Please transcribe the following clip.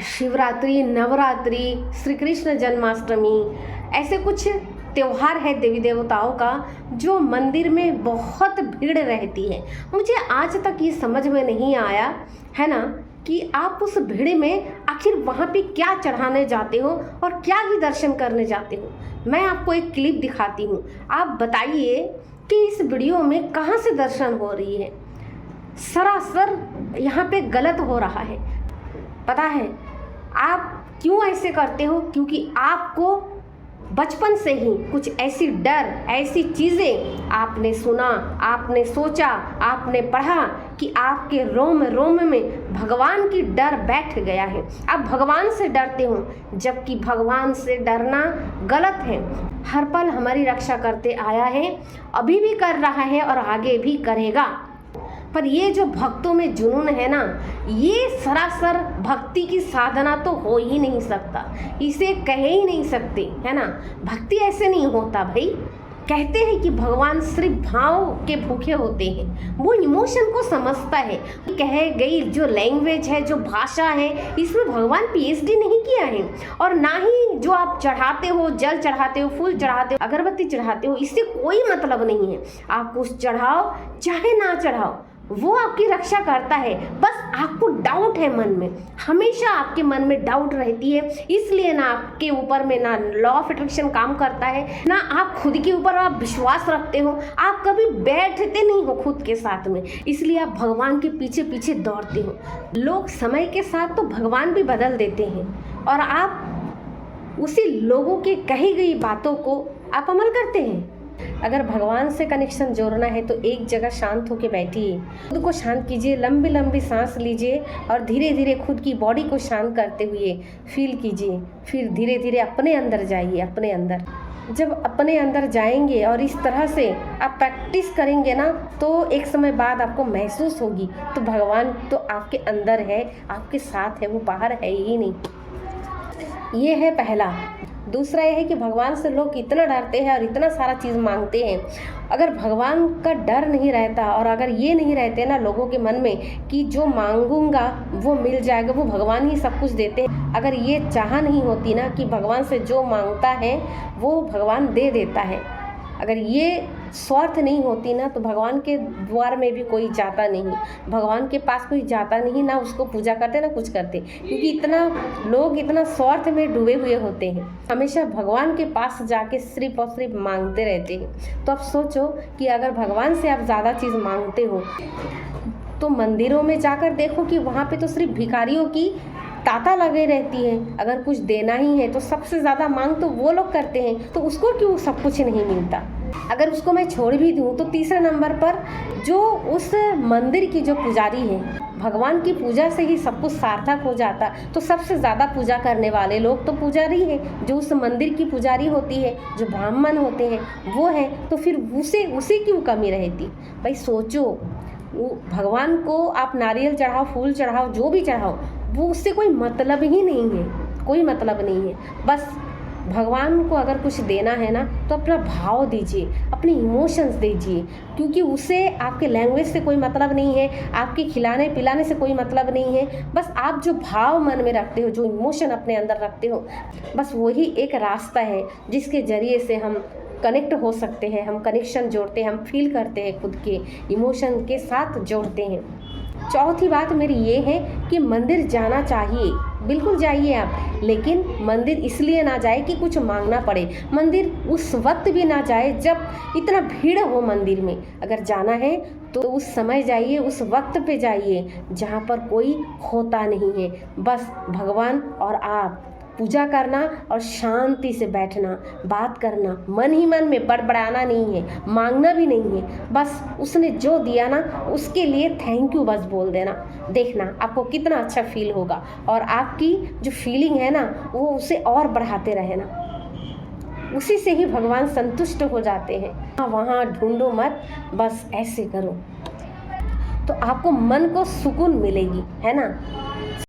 शिवरात्रि, नवरात्रि, श्री कृष्ण जन्माष्टमी, ऐसे कुछ त्योहार है देवी देवताओं का जो मंदिर में बहुत भीड़ रहती है। मुझे आज तक ये समझ में नहीं आया है ना कि आप उस भीड़ में आखिर वहाँ पे क्या चढ़ाने जाते हो और क्या ही दर्शन करने जाते हो। मैं आपको एक क्लिप दिखाती हूँ, आप बताइए कि इस वीडियो में कहाँ से दर्शन हो रही है। सरासर यहाँ पे गलत हो रहा है। पता है आप क्यों ऐसे करते हो? क्योंकि आपको बचपन से ही कुछ ऐसी डर, ऐसी चीज़ें आपने सुना, आपने सोचा, आपने पढ़ा कि आपके रोम रोम में भगवान की डर बैठ गया है। आप भगवान से डरते हो, जबकि भगवान से डरना गलत है। हर पल हमारी रक्षा करते आया है, अभी भी कर रहा है और आगे भी करेगा। पर ये जो भक्तों में जुनून है ना, ये सरासर भक्ति की साधना तो हो ही नहीं सकता, इसे कह ही नहीं सकते, है ना। भक्ति ऐसे नहीं होता भाई। कहते हैं कि भगवान सिर्फ भाव के भूखे होते हैं, वो इमोशन को समझता है। कहे गई जो लैंग्वेज है, जो भाषा है, इसमें भगवान पीएचडी नहीं किया है। और ना ही जो आप चढ़ाते हो, जल चढ़ाते हो, फूल चढ़ाते हो, अगरबत्ती चढ़ाते हो, इससे कोई मतलब नहीं है। आप कुछ चढ़ाओ चाहे ना चढ़ाओ, वो आपकी रक्षा करता है। बस आपको डाउट है मन में, हमेशा आपके मन में डाउट रहती है, इसलिए ना आपके ऊपर में ना लॉ ऑफ अट्रैक्शन काम करता है, ना आप खुद के ऊपर आप विश्वास रखते हो। आप कभी बैठते नहीं हो खुद के साथ में, इसलिए आप भगवान के पीछे पीछे दौड़ते हो। लोग समय के साथ तो भगवान भी बदल देते हैं और आप उसी लोगों के कही गई बातों को आप अमल करते हैं। अगर भगवान से कनेक्शन जोड़ना है तो एक जगह शांत होकर बैठिए, खुद को शांत कीजिए, लंबी लंबी सांस लीजिए और धीरे धीरे खुद की बॉडी को शांत करते हुए फील कीजिए। फिर धीरे धीरे अपने अंदर जाइए, अपने अंदर। जब अपने अंदर जाएंगे और इस तरह से आप प्रैक्टिस करेंगे ना, तो एक समय बाद आपको महसूस होगी तो भगवान तो आपके अंदर है, आपके साथ है, वो बाहर है ही नहीं। ये है पहला। दूसरा ये है कि भगवान से लोग इतना डरते हैं और इतना सारा चीज़ मांगते हैं। अगर भगवान का डर नहीं रहता और अगर ये नहीं रहते ना लोगों के मन में कि जो मांगूंगा वो मिल जाएगा, वो भगवान ही सब कुछ देते हैं, अगर ये चाह नहीं होती ना कि भगवान से जो मांगता है वो भगवान दे देता है, अगर ये स्वार्थ नहीं होती ना, तो भगवान के द्वार में भी कोई जाता नहीं, भगवान के पास कोई जाता नहीं, ना उसको पूजा करते ना कुछ करते। क्योंकि इतना लोग इतना स्वार्थ में डूबे हुए होते हैं, हमेशा भगवान के पास जाके सिर्फ और सिर्फ मांगते रहते हैं। तो अब सोचो कि अगर भगवान से आप ज़्यादा चीज़ मांगते हो तो मंदिरों में जाकर देखो कि वहाँ पे तो सिर्फ भिखारियों की ताता लगे रहती है। अगर कुछ देना ही है तो सबसे ज़्यादा मांग तो वो लोग करते हैं, तो उसको क्यों सब कुछ नहीं मिलता। अगर उसको मैं छोड़ भी दूँ तो तीसरे नंबर पर जो उस मंदिर की जो पुजारी है, भगवान की पूजा से ही सब कुछ सार्थक हो जाता, तो सबसे ज़्यादा पूजा करने वाले लोग तो पुजारी हैं, जो उस मंदिर की पुजारी होती है, जो ब्राह्मण होते हैं वो है, तो फिर उसे क्यों कमी रहती। भाई सोचो, भगवान को आप नारियल चढ़ाओ, फूल चढ़ाओ, जो भी चढ़ाओ, वो उससे कोई मतलब ही नहीं है, कोई मतलब नहीं है। बस भगवान को अगर कुछ देना है ना तो अपना भाव दीजिए, अपने इमोशंस दीजिए, क्योंकि उसे आपके लैंग्वेज से कोई मतलब नहीं है, आपके खिलाने पिलाने से कोई मतलब नहीं है। बस आप जो भाव मन में रखते हो, जो इमोशन अपने अंदर रखते हो, बस वही एक रास्ता है जिसके ज़रिए से हम कनेक्ट हो सकते हैं, हम कनेक्शन जोड़ते हैं, हम फील करते हैं, खुद के इमोशन के साथ जोड़ते हैं। चौथी बात मेरी ये है कि मंदिर जाना चाहिए, बिल्कुल जाइए आप, लेकिन मंदिर इसलिए ना जाए कि कुछ मांगना पड़े। मंदिर उस वक्त भी ना जाए जब इतना भीड़ हो मंदिर में। अगर जाना है तो उस समय जाइए, उस वक्त पे जाइए जहाँ पर कोई होता नहीं है। बस भगवान और आप पूजा करना और शांति से बैठना, बात करना, मन ही मन में बड़बड़ाना नहीं है, मांगना भी नहीं है। बस उसने जो दिया ना उसके लिए थैंक यू बस बोल देना। देखना आपको कितना अच्छा फील होगा और आपकी जो फीलिंग है ना वो उसे और बढ़ाते रहना, उसी से ही भगवान संतुष्ट हो जाते हैं। वहाँ ढूंढो मत, बस ऐसे करो तो आपको मन को सुकून मिलेगी, है ना।